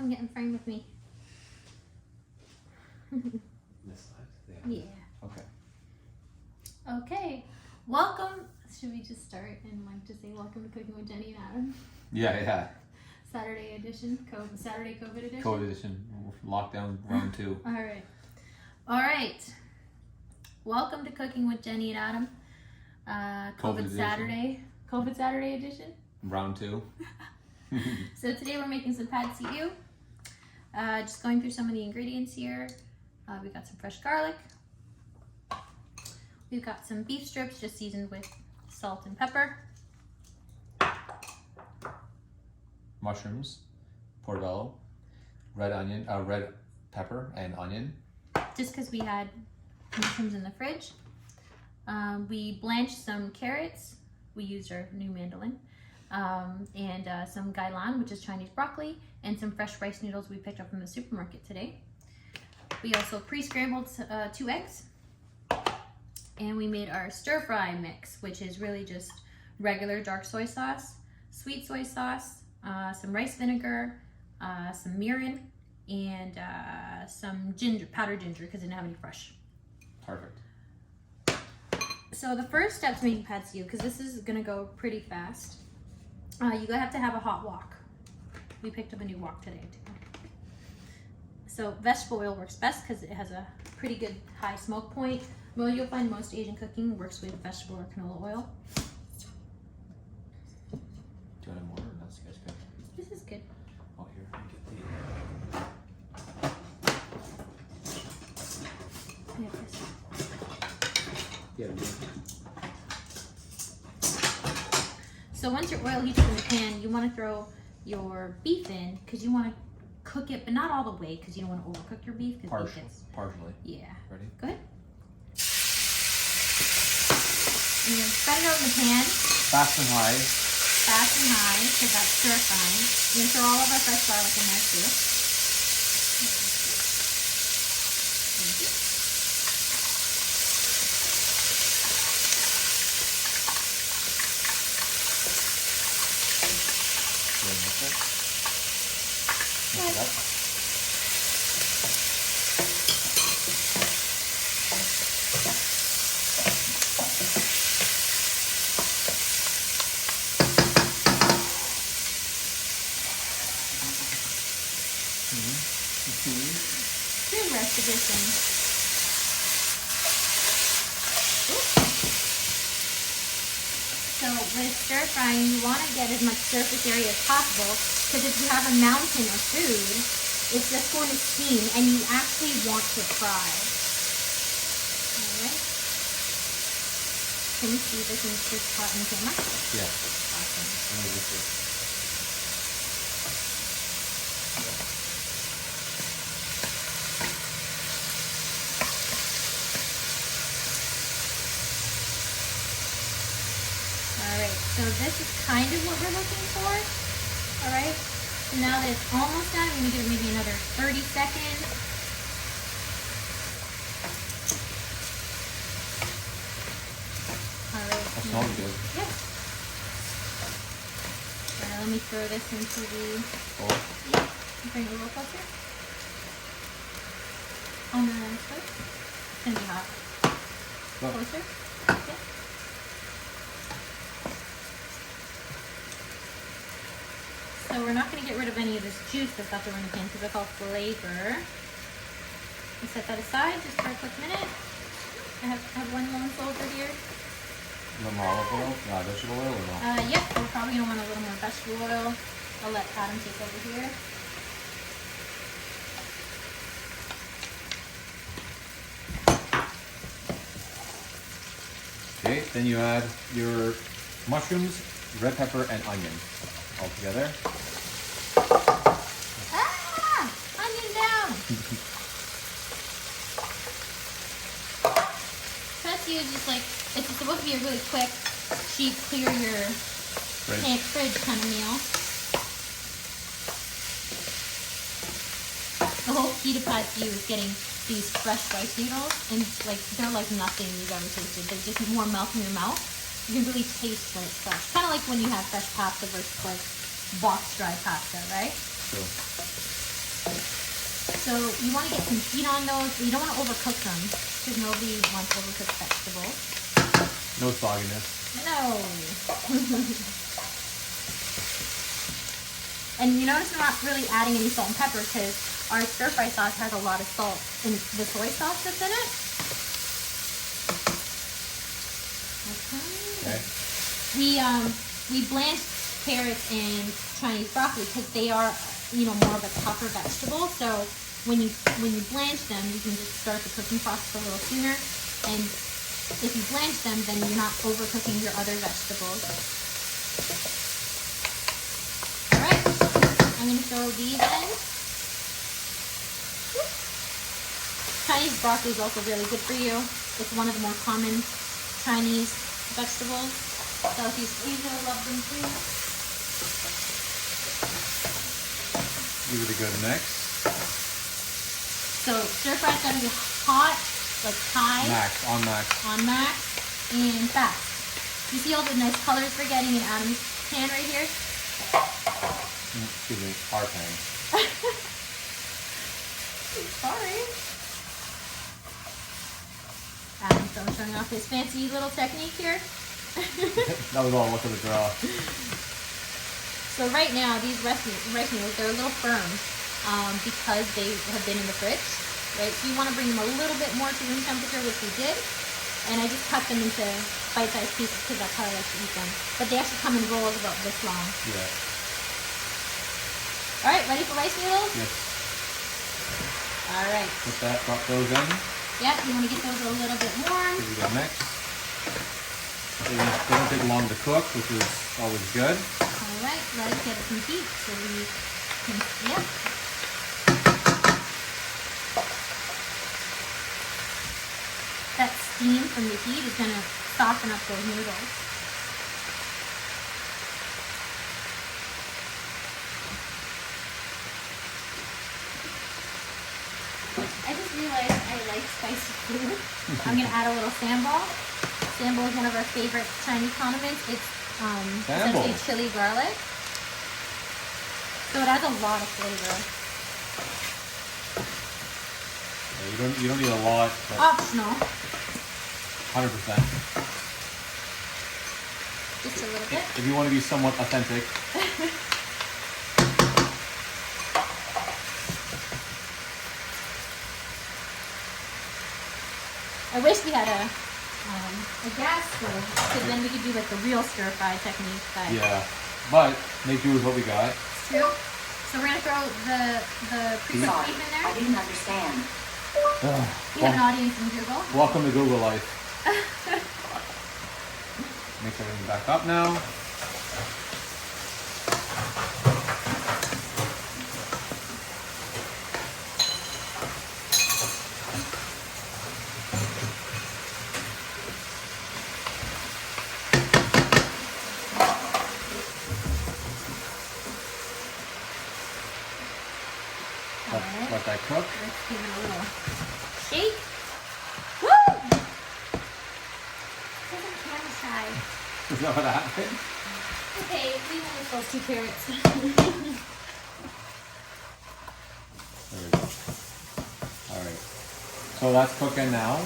Come get in frame with me. This side? Yeah. Okay. Okay. Welcome. Should we just start and like just say welcome to Cooking with Jenny and Adam? Yeah. Saturday edition. Saturday COVID edition. COVID edition. Lockdown round 2. All right. Welcome to Cooking with Jenny and Adam. COVID edition. Saturday. COVID Saturday edition. Round 2. So today we're making some pad see ew. Just going through some of the ingredients here. We got some fresh garlic. We've got some beef strips just seasoned with salt and pepper. Mushrooms, portobello, red pepper and onion. Just because we had mushrooms in the fridge. We blanched some carrots. We used our new mandolin. And some gailan, which is Chinese broccoli, and some fresh rice noodles we picked up from the supermarket today. We also pre-scrambled 2 eggs. And we made our stir-fry mix, which is really just regular dark soy sauce, sweet soy sauce, some rice vinegar, some mirin, and some ginger, powdered ginger, because I didn't have any fresh. Perfect. So the first step to making pad see ew, because this is going to go pretty fast, you have to have a hot wok. We picked up a new wok today, too. So vegetable oil works best because it has a pretty good high smoke point. Well, you'll find most Asian cooking works with vegetable or canola oil. Do you want more? Or that's good. This is good. Oh, here. I Yeah, this. get the. So once your oil heats up in the pan, you want to throw your beef in because you want to cook it, but not all the way because you don't want to overcook your beef. Partially. Yeah. Ready? Go ahead. You're going to spread it out in the pan. Fast and high. Fast and high because that's stir frying. We're going to throw all of our fresh garlic in there too. Thank you. Mix it up. Good rest of this thing. So with stir frying, you want to get as much surface area as possible because if you have a mountain of food, it's just going to steam and you actually want to fry. Alright. Can you see this is hot in camera? Yeah. Awesome. Let me just see. Alright, so this is kind of what we're looking for. Alright, so now that it's almost done, I'm going to give it maybe another 30 seconds. Alright. That smells good. Yep. Alright, let me throw this into the... Oh. Yeah, bring it a little closer. On the stove. It's going to be hot. Look. Closer. Yeah. So we're not going to get rid of any of this juice that's left over in the pan because that's all flavor. We set that aside just for a quick minute. I have one lone soldier here. No more olive oil? No, vegetable oil or no? Yep, we're probably going to want a little more vegetable oil. I'll let Adam take over here. Okay, then you add your mushrooms, red pepper, and onion all together. Ah! Onion down! Pad see ew is just like, it's supposed to be a really quick, cheap, clear your fridge kind of meal. The whole key to pad see ew is getting these fresh rice noodles, and like they're like nothing you've ever tasted. They're just more melt in your mouth. You can really taste when it's fresh. Kind of like when you have fresh pasta versus like box dry pasta, right? True. So you want to get some heat on those, but you don't want to overcook them because nobody wants overcooked vegetables. No sogginess. No. And you notice I'm not really adding any salt and pepper because our stir fry sauce has a lot of salt in the soy sauce that's in it. Okay. We blanched carrots and Chinese broccoli because they are, you know, more of a tougher vegetable. So when you blanch them, you can just start the cooking process a little sooner. And if you blanch them, then you're not overcooking your other vegetables. All right, I'm gonna throw these in. Chinese broccoli is also really good for you. It's one of the more common Chinese vegetables. Southeast Asia love them too. Give it a good mix. So stir fry's gotta be hot, like high. On max. On max and fast. You see all the nice colors we're getting in Adam's pan right here? Excuse me, our pan. Sorry. Adam's showing off his fancy little technique here. That was all look at the draw. So right now, these rice noodles, they're a little firm because they have been in the fridge, right? So you want to bring them a little bit more to room temperature, which we did. And I just cut them into bite-sized pieces because that's how I like to eat them. But they actually come in rolls about this long. Yeah. All right, ready for rice noodles? Yes. All right. Drop those in. Yep, you want to get those a little bit warm. Give it a mix. They don't take long to cook, which is always good. All right, let it get some heat so we can, yep. That steam from the heat is going to soften up those noodles. I just realized I like spicy food. I'm going to add a little sambal. Sambal is one of our favorite Chinese condiments. It's essentially chili garlic. So it adds a lot of flavor. Yeah, you don't need a lot, but Optional. 100%. Just a little bit. If you want to be somewhat authentic. I wish we had a gas stove, because then we could do like the real stir fry technique. But Yeah, but make do with what we got. So we're gonna throw the pre-cooked beef in there. I didn't understand. We have an audience in Google. Welcome to Google Life. Mix everything back up now. Let that cook. Let's give it a little shake. Woo! I'm camera shy. Is that what happened? Okay, we will miss those 2 carrots. There we go. Alright. So that's cooking now.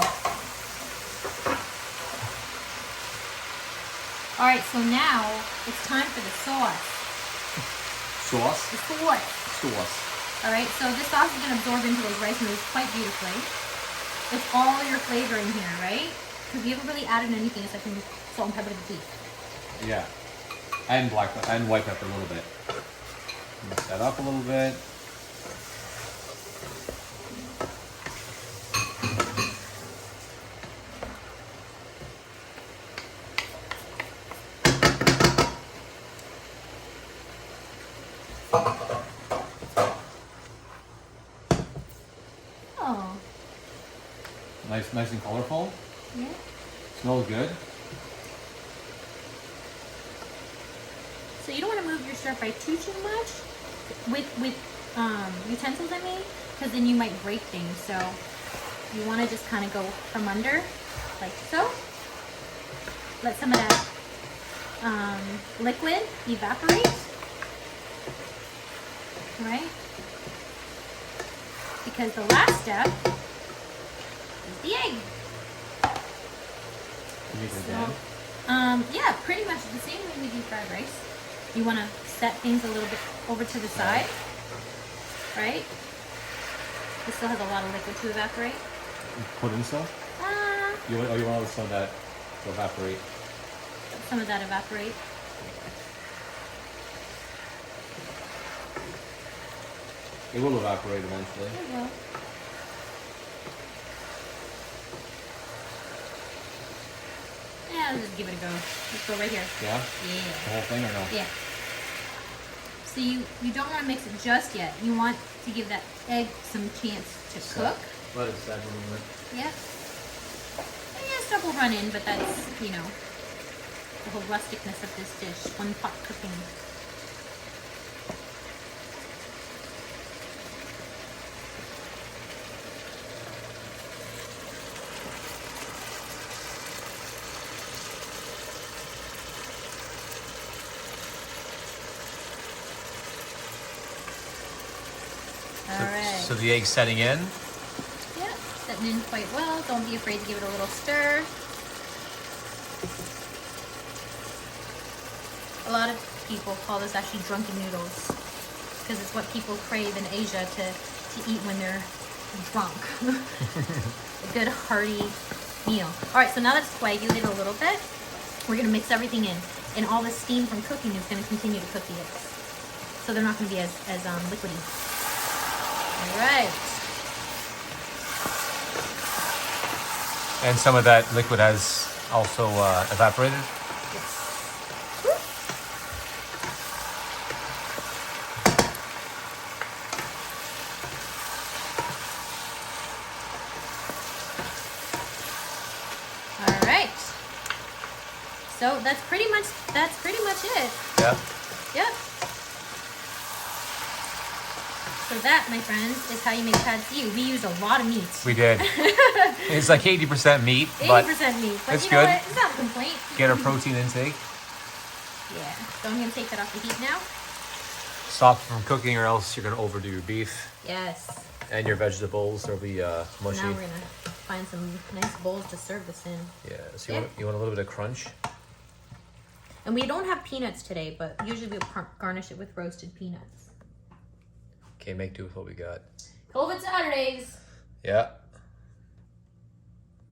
Alright, so now it's time for the sauce. Sauce. The sauce. Sauce. Alright, so this sauce is going to absorb into those rice noodles quite beautifully. It's all your flavor in here, right? Because we haven't really added anything aside from salt and pepper to the beef. Yeah. And white pepper a little bit. Mix that up a little bit. Oh. Nice and colorful. Yeah. Smells good. So you don't want to move your stir fry too much with utensils, I mean, because then you might break things. So you want to just kind of go from under, like so. Let some of that liquid evaporate, right? because the last step is the egg. You make it So, again? yeah, pretty much the same way we do fried rice. You want to set things a little bit over to the side, right? This still has a lot of liquid to evaporate. Put in still? You want all the sun that to evaporate. Some of that evaporate. It will evaporate eventually. There you go. Yeah, let's just give it a go. Let's go right here. Yeah? Yeah. The whole thing or no? Yeah. So you don't want to mix it just yet. You want to give that egg some chance to cook. Let it set a little bit. Yeah. And yeah, stuff will run in, but that's, you know, the whole rusticness of this dish. One pot cooking. Alright. So the egg's setting in. Yeah, setting in quite well. Don't be afraid to give it a little stir. A lot of people call this actually drunken noodles because it's what people crave in Asia to eat when they're drunk. A good hearty meal. Alright, so now that it's coagulated a little bit, we're going to mix everything in. And all the steam from cooking is going to continue to cook the eggs. So they're not going to be as liquidy. Alright. And some of that liquid has also evaporated. Yes. Alright. So that's pretty much it. Yeah. Yep. So that, my friends, is how you make pad see ew. We used a lot of meat. We did. It's like 80% meat, but 80% meat. But it's you know good. what? It's not a complaint. get our protein intake. Yeah. So I'm going to take that off the heat now. Stop from cooking or else you're going to overdo your beef Yes. and your vegetables. They'll be mushy. Now we're going to find some nice bowls to serve this in. Yeah, so Yeah. you want a little bit of crunch? And we don't have peanuts today, but usually we'll garnish it with roasted peanuts. Okay, make do with what we got. COVID Saturdays. Yeah.